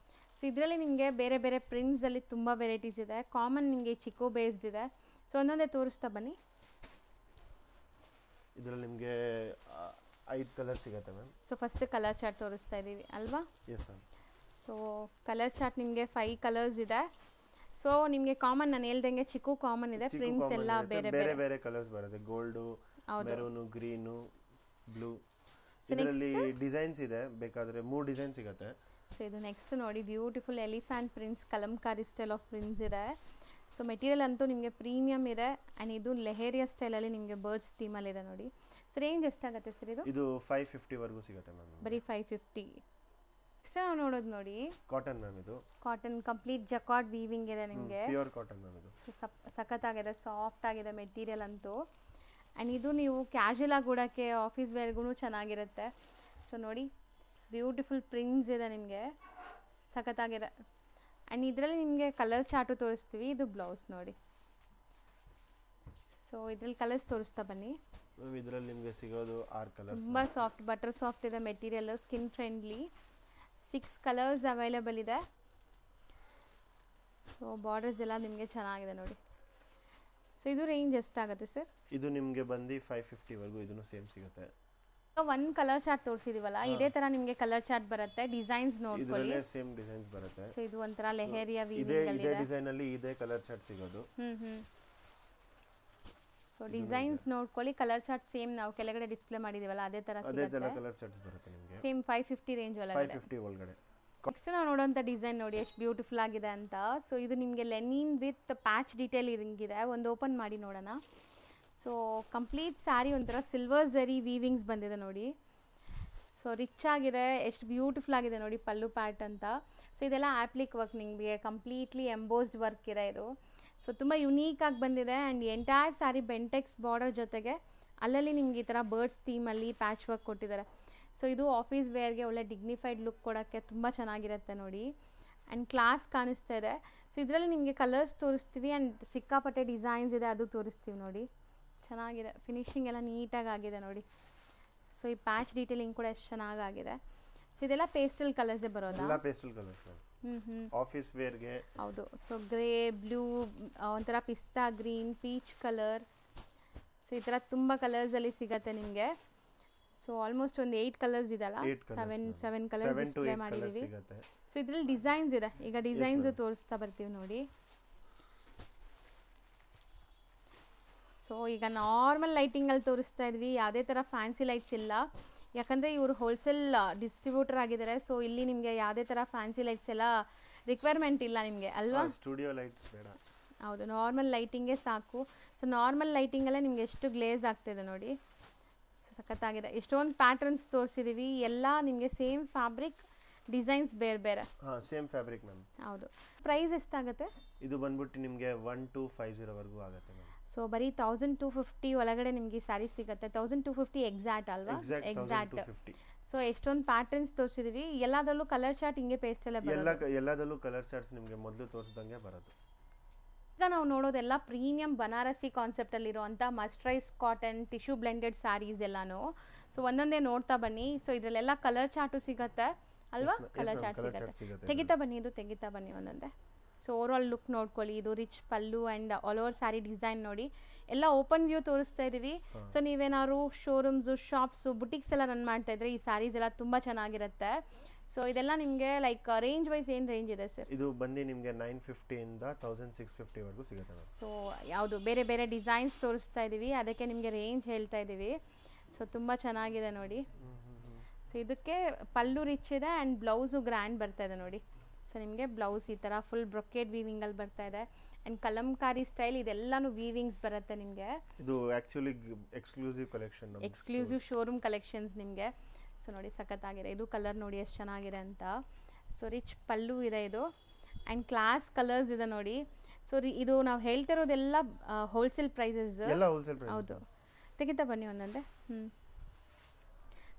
ಸೊ ಇದರಲ್ಲಿ ನಿಮಗೆ ಬೇರೆ ಬೇರೆ ಪ್ರಿಂಟ್ಸಲ್ಲಿ ತುಂಬ ವೆರೈಟೀಸ್ ಇದೆ. ಕಾಮನ್ ನಿಮಗೆ ಚಿಕೋ ಬೇಸ್ಡ್ ಇದೆ. ಸೊ ಒಂದೊಂದೇ ತೋರಿಸ್ತಾ ಬನ್ನಿ. ಇದರಲ್ಲಿ ನಿಮಗೆ 5 ಕಲರ್ ಸಿಗುತ್ತೆ ma'am. So first colour chart ತೋರಿಸ್ತಾ ಇದ್ದೀವಿ ಅಲ್ವಾ? Yes ma'am. So colour chart ನಿಮಗೆ 5 ಕಲರ್ಸ್ ಇದೆ. ಸೊ ನಿಮಗೆ ಕಾಮನ್ ನಾನು ಹೇಳ್ದಂಗೆ ಚಿಕ್ಕು ಕಾಮನ್ ಇದೆ. ಪ್ರಿಂಟ್ಸ್ ಎಲ್ಲ ಬೇರೆ ಬೇರೆ ಕಲರ್ಸ್ ಬರುತ್ತೆ. Gold, maroon, green, blue. ಇದರಲ್ಲಿ ಡಿಸೈನ್ಸ್ ಇದೆ, ಬೇಕಾದರೆ 3 ಡಿಸೈನ್ ಸಿಗುತ್ತೆ. ಸೊ ಇದು ನೆಕ್ಸ್ಟ್ ನೋಡಿ beautiful elephant prints, Kalamkari style of prints ಇದೆ. ಸೊ ಮೆಟೀರಿಯಲ್ ಅಂತೂ ನಿಮಗೆ ಪ್ರೀಮಿಯಮ್ ಇದೆ. ಆ್ಯಂಡ್ ಇದು ಲೆಹೇರಿಯಾ ಸ್ಟೈಲಲ್ಲಿ ನಿಮಗೆ ಬರ್ಡ್ಸ್ ಥೀಮಲ್ಲಿದೆ ನೋಡಿ. ಸೊ ರೇಂಜ್ ಎಷ್ಟಾಗುತ್ತೆ ಸರ್ ಇದು? ಇದು 550 ವರೆಗೂ ಸಿಗುತ್ತೆ ಮ್ಯಾಮ್. ಬರೀ 550. ನೆಕ್ಸ್ಟ್ ನಾವು ನೋಡೋದು ನೋಡಿ ಕಾಟನ್ ಮ್ಯಾಮ್. ಇದು ಕಾಟನ್ ಕಂಪ್ಲೀಟ್ ಜಕಾಟ್ ವೀವಿಂಗ್ ಇದೆ ನಿಮಗೆ. ಪ್ಯೂರ್ ಕಾಟನ್ ಮ್ಯಾಮ್ ಇದು. ಸೊ ಸಖತ್ತಾಗಿದೆ, ಸಾಫ್ಟ್ ಆಗಿದೆ ಮೆಟೀರಿಯಲ್ ಅಂತೂ. ಆ್ಯಂಡ್ ಇದು ನೀವು ಕ್ಯಾಶುಯಲ್ ಆಗಿ ಉಡೋಕ್ಕೆ, ಆಫೀಸ್ ವೇರ್ಗೂ ಚೆನ್ನಾಗಿರುತ್ತೆ. ಸೊ ನೋಡಿ ಬ್ಯೂಟಿಫುಲ್ ಪ್ರಿಂಟ್ಸ್ ಇದೆ ನಿಮಗೆ, ಸಖತ್ತಾಗಿದೆ. ಆ್ಯಂಡ್ ಇದರಲ್ಲಿ ನಿಮಗೆ ಕಲರ್ ಚಾರ್ಟು ತೋರಿಸ್ತೀವಿ. ಇದು ಬ್ಲೌಸ್ ನೋಡಿ. ಸೊ ಇದರಲ್ಲಿ ಕಲರ್ಸ್ ತೋರಿಸ್ತಾ ಬನ್ನಿ. ಇದರಲ್ಲಿ ನಿಮಗೆ ಸಿಗೋದು 6 ಕಲರ್ಸ್. ತುಂಬ ಸಾಫ್ಟ್, ಬಟರ್ ಸಾಫ್ಟ್ ಇದೆ material, skin friendly. 6 colours available ಇದೆ. ಸೊ ಬಾರ್ಡರ್ಸ್ ಎಲ್ಲ ನಿಮಗೆ ಚೆನ್ನಾಗಿದೆ ನೋಡಿ. ಸೊ ಇದು ರೇಂಜ್ ಎಷ್ಟಾಗುತ್ತೆ ಸರ್? ಇದು ನಿಮಗೆ ಬಂದು 550 ವರೆಗೂ ಇದನ್ನು ಸೇಮ್ ಸಿಗುತ್ತೆ. ಒಂದು ಕಲರ್ ಚಾರ್ಟ್ ತೋರಿಸಿದೀವಲ್ಲ, ಇದೇ ತರ ನಿಮಗೆ ಕಲರ್ ಚಾರ್ಟ್ ಬರುತ್ತೆ. ಡಿಸೈನ್ಸ್ ನೋಡ್ಕೊಳ್ಳಿ, ಇದರಲ್ಲೇ ಸೇಮ್ ಡಿಸೈನ್ಸ್ ಬರುತ್ತೆ. ಸೊ ಇದು ಒಂತರ ಲೆಹೇರಿಯಾ ವೀವಿಂಗ್ ಅಲ್ಲಿ ಇದೆ. ಡಿಸೈನ್ ಅಲ್ಲಿ ಇದೇ ಕಲರ್ ಚಾರ್ಟ್ ಸಿಗೋದು. ಸೊ ಡಿಸೈನ್ಸ್ ನೋಡ್ಕೊಳ್ಳಿ. ಕಲರ್ ಚಾರ್ಟ್ ಸೇಮ್ ನಾವು ಕೆಳಗಡೆ ಡಿಸ್ಪ್ಲೇ ಮಾಡಿದೀವಲ್ಲ ಅದೇ ತರ ಸಿಗುತ್ತೆ. ಅದೇ ತರ ಕಲರ್ ಚಾರ್ಟ್ಸ್ ಬರುತ್ತೆ ನಿಮಗೆ. ಸೇಮ್ 550 ರೇಂಜ್ ಒಳಗಡೆ. 550 ಒಳಗಡೆ. ನೆಕ್ಸ್ಟ್ ನಾವು ನೋಡುವಂಥ ಡಿಸೈನ್ ನೋಡಿ ಎಷ್ಟು ಬ್ಯೂಟಿಫುಲ್ ಆಗಿದೆ ಅಂತ. ಸೊ ಇದು ನಿಮಗೆ ಲೆನಿನ್ ವಿತ್ ಪ್ಯಾಚ್ ಡೀಟೇಲ್ ಇದಂಗಿದೆ. ಒಂದು ಓಪನ್ ಮಾಡಿ ನೋಡೋಣ. ಸೊ ಕಂಪ್ಲೀಟ್ ಸ್ಯಾರಿ ಒಂಥರ ಸಿಲ್ವರ್ ಝರಿ ವೀವಿಂಗ್ಸ್ ಬಂದಿದೆ ನೋಡಿ. ಸೊ ರಿಚ್ ಆಗಿದೆ, ಎಷ್ಟು ಬ್ಯೂಟಿಫುಲ್ ಆಗಿದೆ ನೋಡಿ ಪಲ್ಲು ಪ್ಯಾಟ್ ಅಂತ. ಸೊ ಇದೆಲ್ಲ ಆ್ಯಪ್ಲಿಕ್ ವರ್ಕ್, ನಿಮಗೆ ಕಂಪ್ಲೀಟ್ಲಿ ಎಂಬೋಸ್ಡ್ ವರ್ಕ್ ಇದೆ ಇದು. ಸೊ ತುಂಬ ಯುನೀಕಾಗಿ ಬಂದಿದೆ. And entire sari Bentex border ಜೊತೆಗೆ ಅಲ್ಲಲ್ಲಿ ನಿಮ್ಗೆ ಈ ಥರ ಬರ್ಡ್ಸ್ ಥೀಮಲ್ಲಿ ಪ್ಯಾಚ್ ವರ್ಕ್ ಕೊಟ್ಟಿದ್ದಾರೆ. ಸೊ ಇದು ಆಫೀಸ್ ವೇರ್ಗೆ ಒಳ್ಳೆ ಡಿಗ್ನಿಫೈಡ್ ಲುಕ್ ಕೊಡೋಕ್ಕೆ ತುಂಬ ಚೆನ್ನಾಗಿರುತ್ತೆ ನೋಡಿ. ಆ್ಯಂಡ್ ಕ್ಲಾಸ್ ಕಾಣಿಸ್ತಾ ಇದೆ. ಸೊ ಇದರಲ್ಲಿ ನಿಮಗೆ ಕಲರ್ಸ್ ತೋರಿಸ್ತೀವಿ. ಆ್ಯಂಡ್ ಸಿಕ್ಕಾಪಟ್ಟೆ ಡಿಸೈನ್ಸ್ ಇದೆ, ಅದು ತೋರಿಸ್ತೀವಿ ನೋಡಿ. ಚೆನ್ನಾಗಿದೆ, ಫಿನಿಶಿಂಗ್ ಎಲ್ಲ ನೀಟಾಗಿ ಆಗಿದೆ ನೋಡಿ. ಸೊ ಈ ಪ್ಯಾಚ್ ಡೀಟೇಲಿಂಗ್ ಕೂಡ ಎಷ್ಟು ಚೆನ್ನಾಗಿದೆ. ಸೊ ಇದೆಲ್ಲ ಪೇಸ್ಟಲ್ ಕಲರ್ಸೇ ಬರೋದಾ? ಎಲ್ಲ ಪೇಸ್ಟಲ್ ಕಲರ್ಸ್ ಆಫೀಸ್ ವೇರ್ಗೆ. ಹೌದು. ಸೊ ಗ್ರೇ, ಬ್ಲೂ, ಒಂಥರ ಪಿಸ್ತಾ ಗ್ರೀನ್, ಪೀಚ್ ಕಲರ್, ಸೊ ಈ ಥರ ತುಂಬ ಕಲರ್ಸಲ್ಲಿ ಸಿಗತ್ತೆ ನಿಮಗೆ. ಸೊ ಆಲ್ಮೋಸ್ಟ್ ಒಂದು 8 ಕಲರ್ಸ್ ಇದೆಲ್ಲ, 7 ಕಲರ್ಸ್ ಡಿಸ್ಪ್ಲೇ ಮಾಡಿದ್ದೀವಿ. ಸೊ ಇದರಲ್ಲಿ ಡಿಸೈನ್ಸ್ ಇದೆ, ಈಗ ಡಿಸೈನ್ಸ್ ತೋರಿಸ್ತಾ ಬರ್ತೀವಿ ನೋಡಿ. ಸೊ ಈಗ ನಾರ್ಮಲ್ ಲೈಟಿಂಗಲ್ಲಿ ತೋರಿಸ್ತಾ ಇದ್ವಿ, ಯಾವುದೇ ಥರ ಫ್ಯಾನ್ಸಿ ಲೈಟ್ಸ್ ಇಲ್ಲ, ಯಾಕಂದರೆ ಇವರು ಹೋಲ್ಸೇಲ್ ಡಿಸ್ಟ್ರಿಬ್ಯೂಟರ್ ಆಗಿದ್ದಾರೆ. ಸೊ ಇಲ್ಲಿ ನಿಮಗೆ ಯಾವುದೇ ಥರ ಫ್ಯಾನ್ಸಿ ಲೈಟ್ಸ್ ಎಲ್ಲ ರಿಕ್ವೈರ್ಮೆಂಟ್ ಇಲ್ಲ ನಿಮಗೆ ಅಲ್ವಾ? ಸ್ಟುಡಿಯೋ ಲೈಟ್ಸ್ ಬೇಡ. ಹೌದು, ನಾರ್ಮಲ್ ಲೈಟಿಂಗೇ ಸಾಕು. ಸೊ ನಾರ್ಮಲ್ ಲೈಟಿಂಗಲ್ಲೇ ನಿಮಗೆ ಎಷ್ಟು ಗ್ಲೇಸ್ ಆಗ್ತಿದೆ ನೋಡಿ, ಸಖತ್ತಾಗಿದೆ. ಎಷ್ಟೊಂದು ಪ್ಯಾಟರ್ನ್ಸ್ ತೋರಿಸಿದೀವಿ, ಎಲ್ಲ ನಿಮಗೆ ಸೇಮ್ ಫ್ಯಾಬ್ರಿಕ್, ಡಿಸೈನ್ಸ್ ಬೇರೆ ಬೇರೆ. Same fabric ma'am. ಹೌದು. ಪ್ರೈಸ್ ಎಷ್ಟಾಗುತ್ತೆ? ಇದು ಬಂದ್ಬಿಟ್ಟು ನಿಮಗೆ 1250 ವರೆಗೂ ಆಗುತ್ತೆ ಮ್ಯಾಮ್. ಸೊ ಬರೀ 1250 ಒಳಗಡೆ ನಿಮಗೆ ಸ್ಯಾರಿ ಸಿಗುತ್ತೆ. 1250 ಎಕ್ಸಾಕ್ಟ್ ಅಲ್ವಾ? ಎಕ್ಸಾಕ್ಟ್. ಸೊ ಎಷ್ಟೊಂದು ಪ್ಯಾಟರ್ನ್ಸ್ ತೋರಿಸಿದೀವಿ, ಎಲ್ಲದರಲ್ಲೂ ಕಲರ್ ಚಾರ್ಟ್ ಹಿಂಗೆ ಪೇಸ್ಟಲ್ಲೇ ಬರುತ್ತೆ. ಎಲ್ಲದರಲ್ಲೂ ಕಲರ್ ಚಾರ್ಟ್ಸ್ ನಿಮಗೆ ಮೊದಲು ತೋರಿಸಿದಂಗೆ ಬರೋದು. ಈಗ ನಾವು ನೋಡೋದೆಲ್ಲ ಪ್ರೀಮಿಯಂ ಬನಾರಸಿ ಕಾನ್ಸೆಪ್ಟಲ್ಲಿರುವಂಥ ಮಸ್ಟ್ರೈಸ್ ಕಾಟನ್ ಟಿಶ್ಯೂ ಬ್ಲೆಂಡೆಡ್ ಸ್ಯಾರೀಸ್ ಎಲ್ಲಾನು. ಸೊ ಒಂದೊಂದೇ ನೋಡ್ತಾ ಬನ್ನಿ. ಸೊ ಇದರಲ್ಲೆಲ್ಲ ಕಲರ್ ಚಾರ್ಟು ಸಿಗುತ್ತೆ ಅಲ್ವಾ? ಕಲರ್ ಚಾರ್ಟ್ ಸಿಗುತ್ತೆ. ತೆಗಿತಾ ಬನ್ನಿ ಒಂದೊಂದೇ. ಸೊ ಓವರಾಲ್ ಲುಕ್ ನೋಡ್ಕೊಳ್ಳಿ. ಇದು rich pallu and all over sari design ನೋಡಿ. ಎಲ್ಲ ಓಪನ್ ವ್ಯೂ ತೋರಿಸ್ತಾ ಇದ್ದೀವಿ. ಸೊ ನೀವೇನಾದ್ರು ಶೋರೂಮ್ಸು, ಶಾಪ್ಸು, ಬುಟಿಕ್ಸ್ ಎಲ್ಲ ರನ್ ಮಾಡ್ತಾ ಇದ್ರೆ ಈ ಸ್ಯಾರೀಸ್ ಎಲ್ಲ ತುಂಬ ಚೆನ್ನಾಗಿರುತ್ತೆ. ಸೊ ಇದೆಲ್ಲ ನಿಮಗೆ ಲೈಕ್ ರೇಂಜ್ ವೈಸ್ ಏನು ರೇಂಜ್ ಇದೆ ಸರ್? ಇದು ಬಂದು ನಿಮಗೆ 950 ಇಂದ 1650 ವರೆಗೂ ಸಿಗುತ್ತೆ. ಸೊ ಯಾವುದು ಬೇರೆ ಬೇರೆ ಡಿಸೈನ್ಸ್ ತೋರಿಸ್ತಾ ಇದ್ದೀವಿ, ಅದಕ್ಕೆ ನಿಮಗೆ ರೇಂಜ್ ಹೇಳ್ತಾ ಇದ್ದೀವಿ. ಸೊ ತುಂಬ ಚೆನ್ನಾಗಿದೆ ನೋಡಿ. ಸೊ ಇದಕ್ಕೆ ಪಲ್ಲು ರಿಚ್ ಇದೆ ಆ್ಯಂಡ್ ಬ್ಲೌಸು ಗ್ರ್ಯಾಂಡ್ ಬರ್ತಾ ಇದೆ ನೋಡಿ. ಸೊ ನಿಮಗೆ ಬ್ಲೌಸ್ ಈ ಥರ ಫುಲ್ ಬ್ರೊಕೇಡ್ ವೀವಿಂಗಲ್ಲಿ ಬರ್ತಾ ಇದೆ ಆ್ಯಂಡ್ ಕಲಂಕಾರಿ ಸ್ಟೈಲ್, ಇದೆಲ್ಲಾನು ವೀವಿಂಗ್ಸ್ ಬರುತ್ತೆ ನಿಮಗೆ. ಇದು actually exclusive collection, exclusive showroom collections ನಿಮಗೆ. ಸೊ ನೋಡಿ ಸಖತ್ತಾಗಿದೆ. ಇದು ಕಲರ್ ನೋಡಿ ಎಷ್ಟು ಚೆನ್ನಾಗಿದೆ ಅಂತ. ಸೊ ರಿಚ್ ಪಲ್ಲು ಇದೆ ಇದು ಆ್ಯಂಡ್ ಕ್ಲಾಸ್ ಕಲರ್ಸ್ ಇದೆ ನೋಡಿ. ಸೊ ಇದು ನಾವು ಹೇಳ್ತಿರೋದೆಲ್ಲ ಹೋಲ್ಸೇಲ್ ಪ್ರೈಸಸ್. ಹೌದು. ತೆಗಿತಾ ಬನ್ನಿ ಒಂದೊಂದೇ.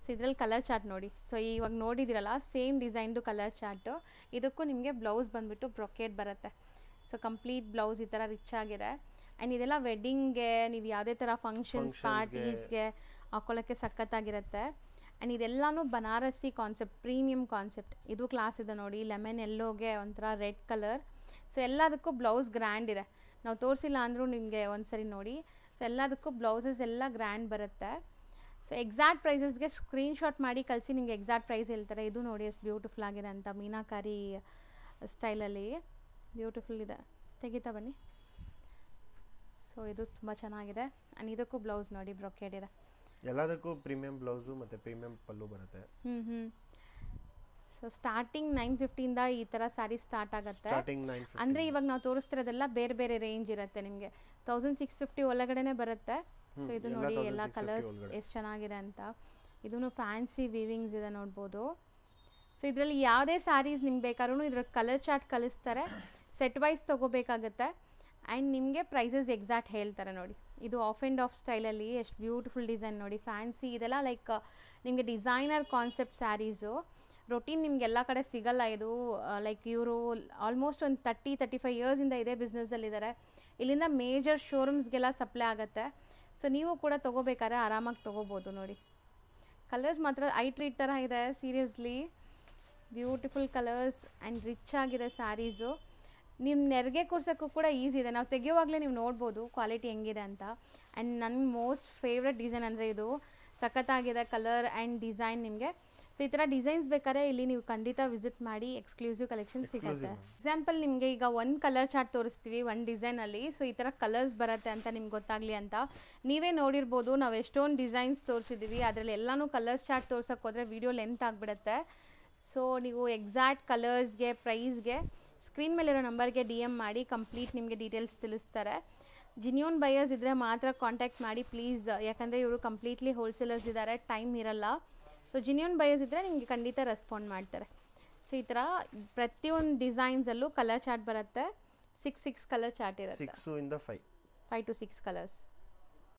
ಸೊ ಇದರಲ್ಲಿ ಕಲರ್ ಚಾರ್ಟ್ ನೋಡಿ. ಸೊ ಇವಾಗ ನೋಡಿದಿರಲ್ಲ ಸೇಮ್ ಡಿಸೈನ್ದು ಕಲರ್ ಚಾರ್ಟು. ಇದಕ್ಕೂ ನಿಮಗೆ ಬ್ಲೌಸ್ ಬಂದುಬಿಟ್ಟು ಬ್ರೊಕೇಡ್ ಬರುತ್ತೆ. ಸೊ ಕಂಪ್ಲೀಟ್ ಬ್ಲೌಸ್ ಈ ಥರ ರಿಚ್ ಆಗಿದೆ ಆ್ಯಂಡ್ ಇದೆಲ್ಲ ವೆಡ್ಡಿಂಗ್ಗೆ, ನೀವು ಯಾವುದೇ ಥರ ಫಂಕ್ಷನ್ಸ್ ಪಾರ್ಟೀಸ್ಗೆ ಹಾಕೊಳ್ಳೋಕ್ಕೆ ಸಖತ್ತಾಗಿರುತ್ತೆ. ಆ್ಯಂಡ್ ಇದೆಲ್ಲನೂ ಬನಾರಸಿ ಕಾನ್ಸೆಪ್ಟ್, ಪ್ರೀಮಿಯಂ ಕಾನ್ಸೆಪ್ಟ್. ಇದು ಕ್ಲಾಸ್ ಇದೆ ನೋಡಿ, ಲೆಮನ್ ಎಲ್ಲೋಗೆ ಒಂಥರ ರೆಡ್ ಕಲರ್. ಸೊ ಎಲ್ಲದಕ್ಕೂ ಬ್ಲೌಸ್ ಗ್ರ್ಯಾಂಡ್ ಇದೆ. ನಾವು ತೋರಿಸಿಲ್ಲ ಅಂದರೂ ನಿಮಗೆ ಒಂದ್ಸರಿ ನೋಡಿ. ಸೊ ಎಲ್ಲದಕ್ಕೂ ಬ್ಲೌಸಸ್ ಎಲ್ಲ ಗ್ರ್ಯಾಂಡ್ ಬರುತ್ತೆ. ಸೊ ಎಕ್ಸಾಕ್ಟ್ ಪ್ರೈಸಸ್ಗೆ ಸ್ಕ್ರೀನ್ಶಾಟ್ ಮಾಡಿ ಕಳಿಸಿ, ನಿಮಗೆ ಎಕ್ಸಾಕ್ಟ್ ಪ್ರೈಸ್ ಹೇಳ್ತಾರೆ. ಇದು ನೋಡಿ ಎಷ್ಟು ಬ್ಯೂಟಿಫುಲ್ ಆಗಿದೆ ಅಂತ, ಮೀನಾಕಾರಿ ಸ್ಟೈಲಲ್ಲಿ ಬ್ಯೂಟಿಫುಲ್ ಇದೆ. ತೆಗಿತಾ ಬನ್ನಿ. ಸೊ ಇದು ತುಂಬ ಚೆನ್ನಾಗಿದೆ ಆ್ಯಂಡ್ ಇದಕ್ಕೂ ಬ್ಲೌಸ್ ನೋಡಿ ಬ್ರೊಕೇಡ್ ಇದೆ. ಎಲ್ಲದಕ್ಕೂ ಪ್ರೀಮಿಯಂ ಬ್ಲೌಸು ಮತ್ತು ಪ್ರೀಮಿಯಂ ಪಲ್ಲು ಬರುತ್ತೆ. ಸೊ ಸ್ಟಾರ್ಟಿಂಗ್ 950 ಇಂದ ಈ ಥರ ಸ್ಯಾರಿ ಸ್ಟಾರ್ಟ್ ಆಗುತ್ತೆ. ಅಂದರೆ ಇವಾಗ ನಾವು ತೋರಿಸ್ತಿರೋದೆಲ್ಲ ಬೇರೆ ಬೇರೆ ರೇಂಜ್ ಇರುತ್ತೆ ನಿಮಗೆ. 1650 ಒಳಗಡೆನೆ ಬರುತ್ತೆ. ಸೊ ಇದು ನೋಡಿ ಎಲ್ಲ ಕಲರ್ಸ್ ಎಷ್ಟು ಚೆನ್ನಾಗಿದೆ ಅಂತ. ಇದೂ ಫ್ಯಾನ್ಸಿ ವೀವಿಂಗ್ಸ್ ಇದೆ ನೋಡ್ಬೋದು. ಸೊ ಇದರಲ್ಲಿ ಯಾವುದೇ ಸ್ಯಾರೀಸ್ ನಿಮ್ಗೆ ಬೇಕಾದ್ರೂ ಇದ್ರ ಕಲರ್ ಚಾರ್ಟ್ ಕಳಿಸ್ತಾರೆ. ಸೆಟ್ ವೈಸ್ ತೊಗೋಬೇಕಾಗತ್ತೆ ಆ್ಯಂಡ್ ನಿಮಗೆ ಪ್ರೈಸಸ್ ಎಕ್ಸಾಕ್ಟ್ ಹೇಳ್ತಾರೆ ನೋಡಿ. ಇದು ಆಫ್ ಆ್ಯಂಡ್ ಆಫ್ ಸ್ಟೈಲಲ್ಲಿ ಎಷ್ಟು ಬ್ಯೂಟಿಫುಲ್ ಡಿಸೈನ್ ನೋಡಿ, ಫ್ಯಾನ್ಸಿ. ಇದೆಲ್ಲ ಲೈಕ್ ನಿಮಗೆ ಡಿಸೈನರ್ ಕಾನ್ಸೆಪ್ಟ್ ಸ್ಯಾರೀಸು. ರೊಟೀನ್ ನಿಮ್ಗೆ ಎಲ್ಲ ಕಡೆ ಸಿಗಲ್ಲ ಇದು. ಲೈಕ್ ಇವರು ಆಲ್ಮೋಸ್ಟ್ ಒಂದು 30-35 ಇಯರ್ಸಿಂದ ಇದೇ ಬಿಸ್ನೆಸ್ಸಲ್ಲಿದ್ದಾರೆ. ಇಲ್ಲಿಂದ ಮೇಜರ್ ಶೋರೂಮ್ಸ್ಗೆಲ್ಲ ಸಪ್ಲೈ ಆಗುತ್ತೆ. ಸೊ ನೀವು ಕೂಡ ತೊಗೋಬೇಕಾದ್ರೆ ಆರಾಮಾಗಿ ತೊಗೋಬೋದು ನೋಡಿ. ಕಲರ್ಸ್ ಮಾತ್ರ ಐ ಟ್ರೀಟ್ ಥರ ಇದೆ, seriously beautiful colours and rich ಆಗಿದೆ ಸ್ಯಾರೀಸು. ನಿಮ್ಮ ನೆರಿಗೆ ಕೂರ್ಸೋಕ್ಕೂ ಕೂಡ ಈಸಿ ಇದೆ. ನಾವು ತೆಗೆಯುವಾಗಲೇ ನೀವು ನೋಡ್ಬೋದು ಕ್ವಾಲಿಟಿ ಹೆಂಗಿದೆ ಅಂತ. ಆ್ಯಂಡ್ ನನ್ನ ಮೋಸ್ಟ್ ಫೇವ್ರೆಟ್ ಡಿಸೈನ್ ಅಂದರೆ ಇದು. ಸಖತ್ತಾಗಿದೆ ಕಲರ್ ಆ್ಯಂಡ್ ಡಿಸೈನ್ ನಿಮಗೆ. ಸೊ ಈ ಥರ ಡಿಸೈನ್ಸ್ ಬೇಕಾದ್ರೆ ಇಲ್ಲಿ ನೀವು ಖಂಡಿತ ವಿಸಿಟ್ ಮಾಡಿ, ಎಕ್ಸ್ಕ್ಲೂಸಿವ್ ಕಲೆಕ್ಷನ್ ಸಿಗುತ್ತೆ. ಎಕ್ಸಾಂಪಲ್ ನಿಮಗೆ ಈಗ ಒಂದು ಕಲರ್ ಚಾರ್ಟ್ ತೋರಿಸ್ತೀವಿ ಒಂದು ಡಿಸೈನಲ್ಲಿ. ಸೊ ಈ ಥರ ಕಲರ್ಸ್ ಬರುತ್ತೆ ಅಂತ ನಿಮ್ಗೆ ಗೊತ್ತಾಗಲಿ ಅಂತ. ನೀವೇ ನೋಡಿರ್ಬೋದು ನಾವು ಎಷ್ಟೊಂದು ಡಿಸೈನ್ಸ್ ತೋರಿಸಿದ್ದೀವಿ, ಅದರಲ್ಲಿ ಎಲ್ಲನೂ ಕಲರ್ಸ್ ಚಾರ್ಟ್ ತೋರ್ಸೋಕ್ಕೆ ಹೋದರೆ ವಿಡಿಯೋ ಲೆಂತ್ ಆಗಿಬಿಡುತ್ತೆ. ಸೊ ನೀವು ಎಕ್ಸಾಕ್ಟ್ ಕಲರ್ಸ್ಗೆ, ಪ್ರೈಸ್ಗೆ ಸ್ಕ್ರೀನ್ ಮೇಲಿರೋ ನಂಬರ್ಗೆ DM ಮಾಡಿ, ಕಂಪ್ಲೀಟ್ ನಿಮಗೆ ಡೀಟೇಲ್ಸ್ ತಿಳಿಸ್ತಾರೆ. ಜಿನ್ಯೂನ್ ಬೈಯರ್ಸ್ ಇದ್ದರೆ ಮಾತ್ರ ಕಾಂಟ್ಯಾಕ್ಟ್ ಮಾಡಿ ಪ್ಲೀಸ್, ಯಾಕಂದರೆ ಇವರು ಕಂಪ್ಲೀಟ್ಲಿ ಹೋಲ್ಸೇಲರ್ಸ್ ಇದ್ದಾರೆ, ಟೈಮ್ ಇರಲ್ಲ. ಸೊ ಜಿನ್ಯೂನ್ ಬೈಯರ್ಸ್ ಇದ್ದರೆ ನಿಮಗೆ ಖಂಡಿತ ರೆಸ್ಪಾಂಡ್ ಮಾಡ್ತಾರೆ. ಸೊ ಈ ಥರ ಪ್ರತಿಯೊಂದು ಡಿಸೈನ್ಸಲ್ಲೂ ಕಲರ್ ಚಾರ್ಟ್ ಬರುತ್ತೆ. 6 ಕಲರ್ ಚಾರ್ಟ್ ಇರುತ್ತೆ. 6 ಇಂದ 5 to 6 ಕಲರ್ಸ್.